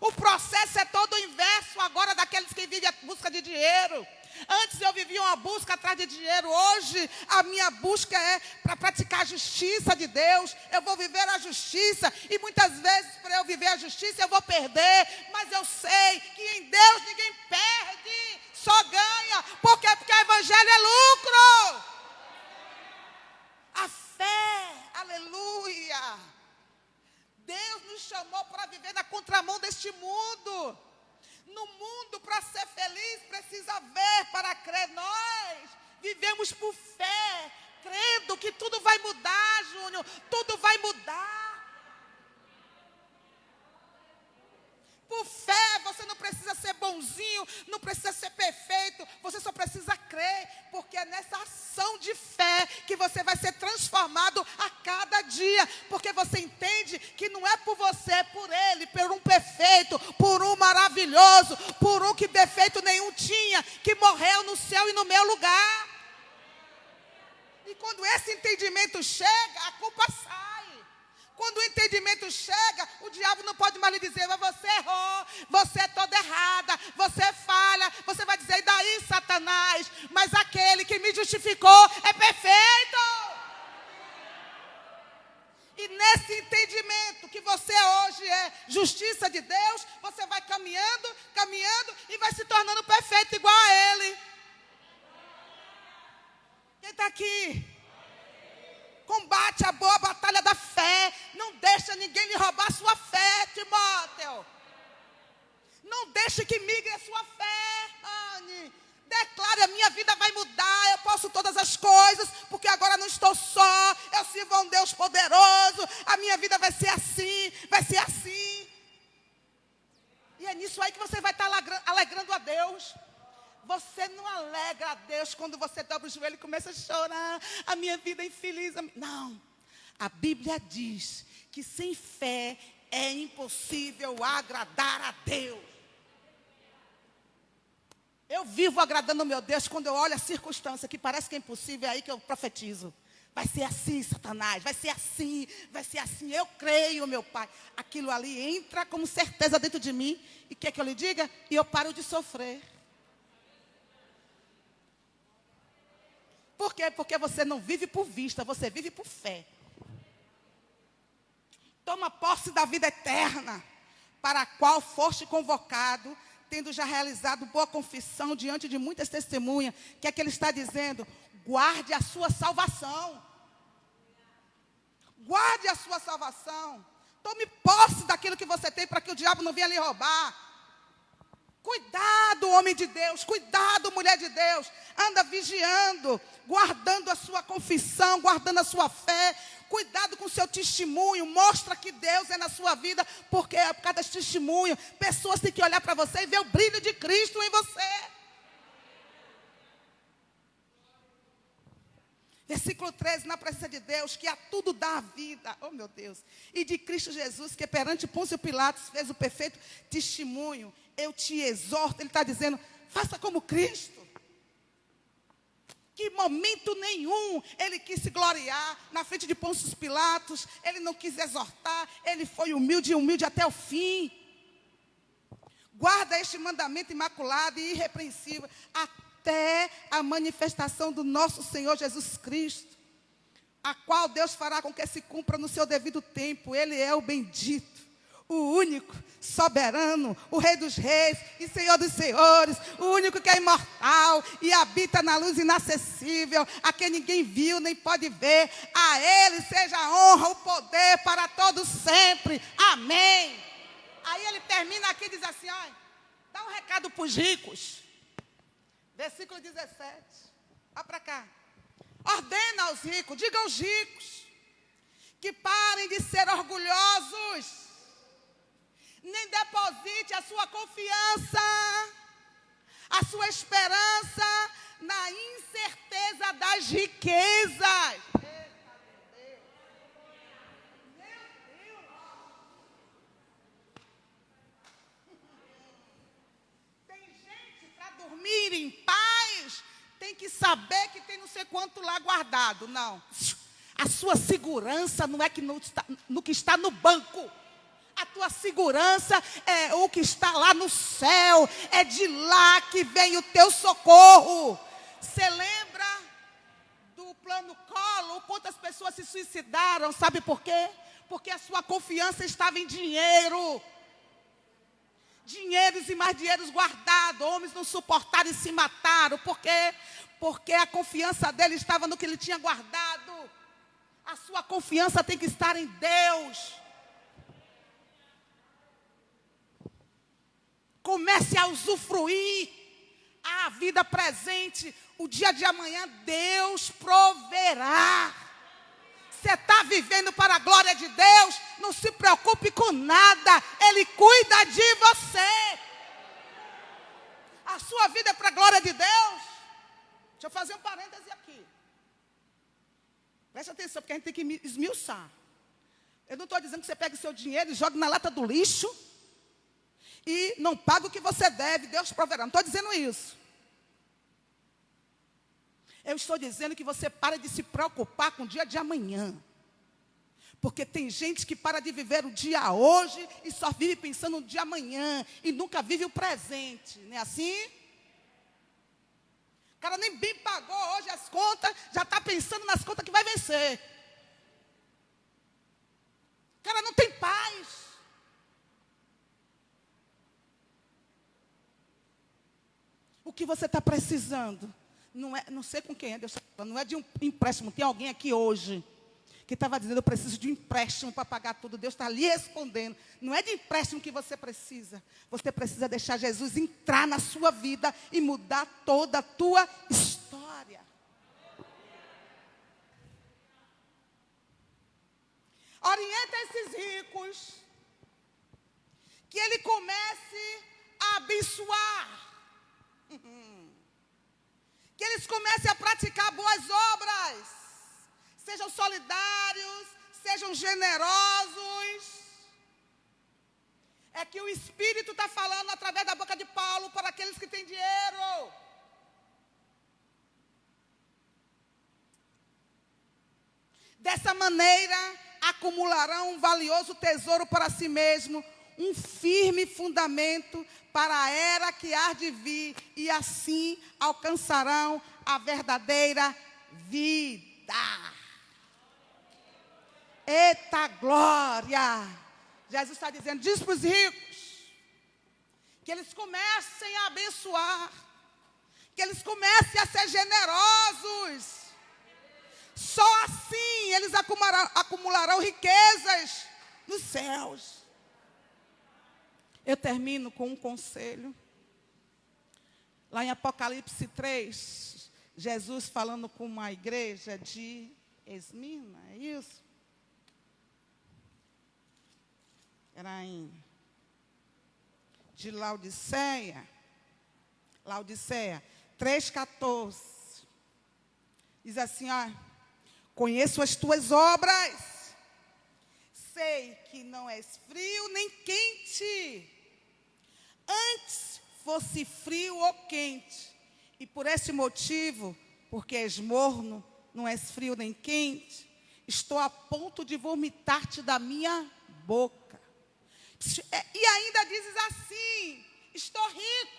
o processo é todo o inverso agora daqueles que vivem a busca de dinheiro. Antes eu vivia uma busca atrás de dinheiro. Hoje a minha busca é para praticar a justiça de Deus. Eu vou viver a justiça. E muitas vezes para eu viver a justiça eu vou perder. Mas eu sei que em Deus ninguém perde, só ganha. Por quê? Porque o evangelho é lucro. A fé, aleluia. Deus nos chamou para viver na contramão deste mundo. No mundo, para ser feliz, precisa ver para crer. Nós vivemos por fé, crendo que tudo vai mudar, Júnior. Tudo vai mudar. Por fé, você não precisa ser bonzinho, não precisa ser perfeito. Você só precisa crer, porque é nessa ação de fé que você vai ser transformado a cada dia. Porque você entende que não é por você, é por Ele, por um perfeito, por um maravilhoso, por um que defeito nenhum tinha, que morreu no céu e no meu lugar. E quando esse entendimento chega, a culpa sai. Quando o entendimento chega, o diabo não pode mais lhe dizer, mas você errou, você é toda errada, você falha. Você vai dizer, e daí, Satanás? Mas aquele que me justificou é perfeito. E nesse entendimento que você hoje é justiça de Deus, você vai caminhando, caminhando e vai se tornando perfeito igual a Ele. Quem está aqui? Combate a boa batalha da fé. Não deixa ninguém lhe roubar sua fé, Timóteo. Não deixe que migre a sua fé, Anne. Declare, a minha vida vai mudar. Eu posso todas as coisas, porque agora não estou só. Eu sirvo a um Deus poderoso. A minha vida vai ser assim, vai ser assim. E é nisso aí que você vai estar alegrando a Deus. Você não alegra a Deus quando você dobra o joelho e começa a chorar. A minha vida é infeliz. Não. A Bíblia diz que sem fé é impossível agradar a Deus. Eu vivo agradando o meu Deus quando eu olho a circunstância que parece que é impossível. É aí que eu profetizo. Vai ser assim, Satanás. Vai ser assim, vai ser assim. Eu creio, meu Pai. Aquilo ali entra como certeza dentro de mim. E quer que eu lhe diga? E eu paro de sofrer. Por quê? Porque você não vive por vista, você vive por fé. Toma posse da vida eterna, para a qual foste convocado, tendo já realizado boa confissão diante de muitas testemunhas. Que é que ele está dizendo? Guarde a sua salvação. Guarde a sua salvação. Tome posse daquilo que você tem, para que o diabo não venha lhe roubar. Cuidado, homem de Deus, cuidado, mulher de Deus. Anda vigiando, guardando a sua confissão, guardando a sua fé. Cuidado com o seu testemunho, mostra que Deus é na sua vida, porque é por causa desse testemunho. Pessoas têm que olhar para você e ver o brilho de Cristo em você. Versículo 13, na presença de Deus, que a tudo dá a vida, oh meu Deus, e de Cristo Jesus, que perante Pôncio Pilatos fez o perfeito testemunho. Eu te exorto, ele está dizendo, faça como Cristo. Que momento nenhum ele quis se gloriar na frente de Pôncio Pilatos, ele não quis exortar, ele foi humilde e humilde até o fim. Guarda este mandamento imaculado e irrepreensível, até a manifestação do nosso Senhor Jesus Cristo, a qual Deus fará com que se cumpra no seu devido tempo. Ele é o bendito, o único, soberano, o Rei dos reis e Senhor dos senhores, o único que é imortal e habita na luz inacessível, a quem ninguém viu nem pode ver. A Ele seja a honra, o poder para todos sempre. Amém. Aí ele termina aqui e diz assim, ó, dá um recado para os ricos. Versículo 17. Olha para cá. Ordena aos ricos, diga aos ricos, que parem de ser orgulhosos, nem deposite a sua confiança, a sua esperança na incerteza das riquezas. Dormir em paz, tem que saber que tem não sei quanto lá guardado. Não. A sua segurança não é que no que está no banco. A tua segurança é o que está lá no céu. É de lá que vem o teu socorro. Você lembra do plano Collor? Quantas pessoas se suicidaram? Sabe por quê? Porque a sua confiança estava em dinheiro. Dinheiros e mais dinheiros guardados. Homens não suportaram e se mataram. Por quê? Porque a confiança dele estava no que ele tinha guardado. A sua confiança tem que estar em Deus. Comece a usufruir a vida presente. O dia de amanhã Deus proverá. Você está vivendo para a glória de Deus? Não se preocupe com nada. Ele cuida de você. A sua vida é para a glória de Deus? Deixa eu fazer um parêntese aqui. Preste atenção, porque a gente tem que esmiuçar. Eu não estou dizendo que você pegue o seu dinheiro e jogue na lata do lixo e não pague o que você deve, Deus proverá. Não estou dizendo isso. Eu estou dizendo que você para de se preocupar com o dia de amanhã. Porque tem gente que para de viver o dia hoje e só vive pensando no dia amanhã e nunca vive o presente. Não é assim? O cara nem bem pagou hoje as contas, já está pensando nas contas que vai vencer. O cara não tem paz. O que você está precisando? Não sei com quem é, Deus está falando, não é de um empréstimo. Tem alguém aqui hoje que estava dizendo, eu preciso de um empréstimo para pagar tudo. Deus está lhe respondendo. Não é de empréstimo que você precisa. Você precisa deixar Jesus entrar na sua vida e mudar toda a tua história. Orienta esses ricos, que ele comece a abençoar. Que eles comecem a praticar boas obras. Sejam solidários, sejam generosos. É que o Espírito está falando através da boca de Paulo para aqueles que têm dinheiro. Dessa maneira, acumularão um valioso tesouro para si mesmo, um firme fundamento para a era que há de vir, e assim alcançarão a verdadeira vida. Eita glória! Jesus está dizendo, diz para os ricos, que eles comecem a abençoar, que eles comecem a ser generosos. Só assim eles acumularão riquezas nos céus. Eu termino com um conselho. Lá em Apocalipse 3, Jesus falando com uma igreja de Esmirna, é isso? Era de Laodiceia. Laodiceia 3,14. Diz assim, ó. Conheço as tuas obras. Sei que não és frio nem quente. Antes fosse frio ou quente. E por esse motivo, porque és morno, não és frio nem quente, estou a ponto de vomitar-te da minha boca. E ainda dizes assim, estou rico,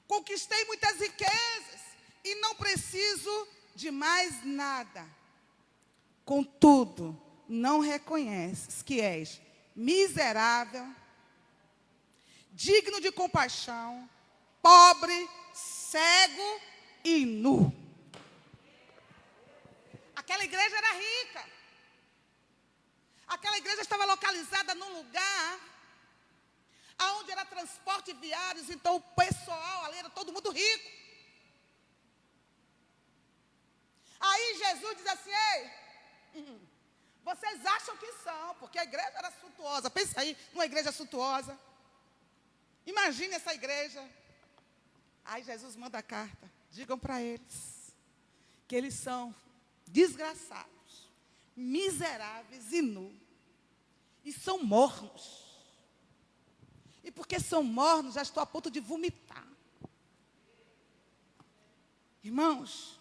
conquistei muitas riquezas e não preciso de mais nada. Contudo, não reconheces que és miserável, digno de compaixão, pobre, cego e nu. Aquela igreja era rica. Aquela igreja estava localizada num lugar onde era transporte viários, então o pessoal ali era todo mundo rico. Aí Jesus diz assim, ei, vocês acham que são, porque a igreja era suntuosa. Pensa aí, numa igreja suntuosa. Imagine essa igreja. Aí Jesus manda a carta. Digam para eles que eles são desgraçados, miseráveis e nus. E são mornos. E porque são mornos, já estou a ponto de vomitar. Irmãos,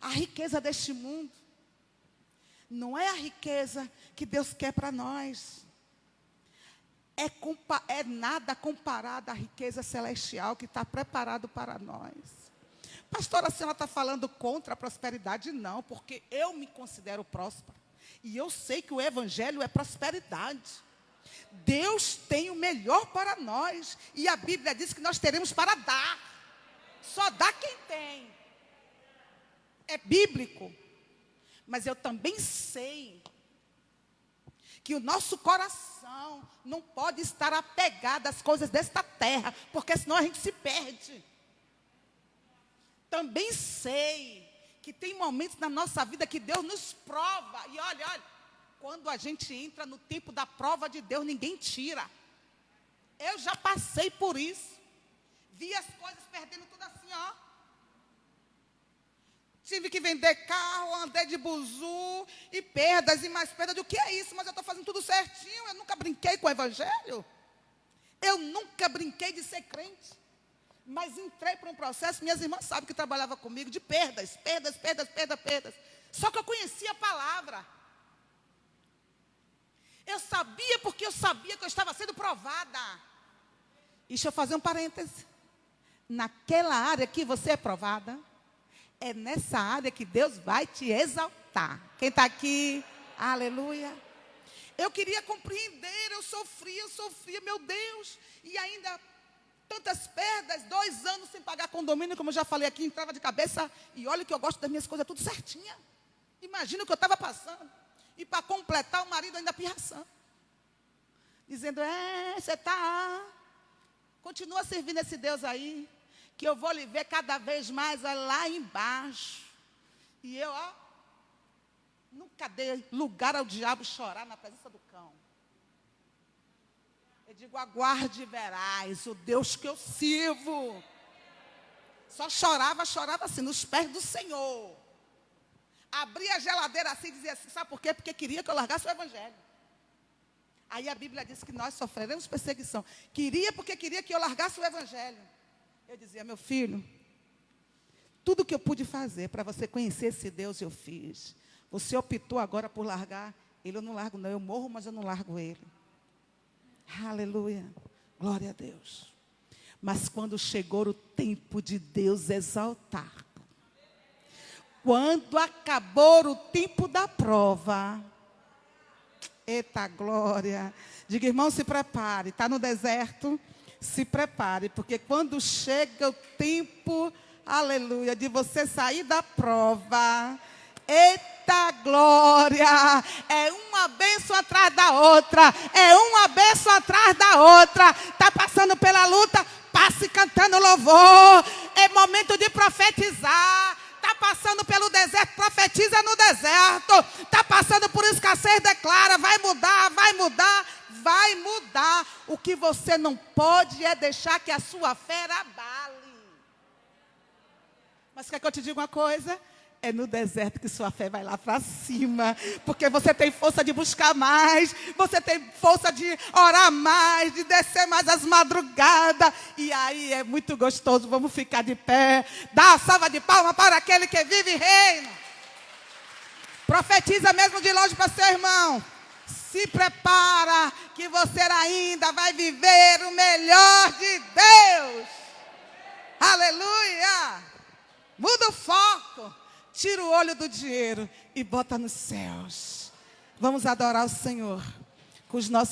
a riqueza deste mundo Não é a riqueza que Deus quer para nós. É nada comparado à riqueza celestial que está preparado para nós. Pastora, a senhora está falando contra a prosperidade? Não, porque eu me considero próspera. E eu sei que o evangelho é prosperidade. Deus tem o melhor para nós. E a Bíblia diz que nós teremos para dar. Só dá quem tem. É bíblico. Mas eu também sei que o nosso coração não pode estar apegado às coisas desta terra, porque senão a gente se perde. Também sei que tem momentos na nossa vida que Deus nos prova. E olha, quando a gente entra no tempo da prova de Deus, ninguém tira. Eu já passei por isso. Vi as coisas perdendo tudo assim, ó. Tive que vender carro, andei de buzu, e perdas e mais perdas. O que é isso? Mas eu estou fazendo tudo certinho. Eu nunca brinquei com o evangelho. Eu nunca brinquei de ser crente. Mas entrei para um processo, minhas irmãs sabem que trabalhava comigo, de perdas. Só que eu conhecia a palavra. Eu sabia porque eu sabia que eu estava sendo provada. E deixa eu fazer um parêntese. Naquela área que você é provada, é nessa área que Deus vai te exaltar. Quem está aqui? Aleluia. Eu queria compreender, eu sofria, meu Deus. E ainda tantas perdas, 2 anos sem pagar condomínio, como eu já falei aqui, entrava de cabeça. E olha que eu gosto das minhas coisas tudo certinha. Imagina o que eu estava passando. E para completar, o marido ainda pirraçando. Dizendo, você está... Continua servindo esse Deus aí, que eu vou lhe ver cada vez mais lá embaixo. E eu, nunca dei lugar ao diabo chorar na presença do cão. Eu digo, aguarde e verás o Deus que eu sirvo. Só chorava assim, nos pés do Senhor. Abria a geladeira assim e dizia assim, sabe por quê? Porque queria que eu largasse o evangelho. Aí a Bíblia diz que nós sofreremos perseguição. Porque queria que eu largasse o evangelho. Eu dizia, meu filho, tudo que eu pude fazer para você conhecer esse Deus eu fiz. Você optou agora por largar. Ele eu não largo não, eu morro, mas eu não largo ele. Aleluia, glória a Deus. Mas quando chegou o tempo de Deus exaltar, quando acabou o tempo da prova, eita glória, diga irmão, se prepare, está no deserto, se prepare, porque quando chega o tempo, aleluia, de você sair da prova, eita glória, é uma bênção atrás da outra, está passando pela luta, passe cantando louvor, é momento de profetizar. Está passando pelo deserto, profetiza no deserto. Está passando por escassez, declara, vai mudar. O que você não pode é deixar que a sua fé abale. Mas quer que eu te diga uma coisa? É no deserto que sua fé vai lá para cima. Porque você tem força de buscar mais. Você tem força de orar mais. De descer mais as madrugadas. E aí é muito gostoso. Vamos ficar de pé. Dá uma salva de palmas para aquele que vive e reina. Profetiza mesmo de longe para seu irmão. Se prepara que você ainda vai viver o melhor de Deus. Aleluia. Muda o foco. Tira o olho do dinheiro e bota nos céus. Vamos adorar o Senhor com os nossos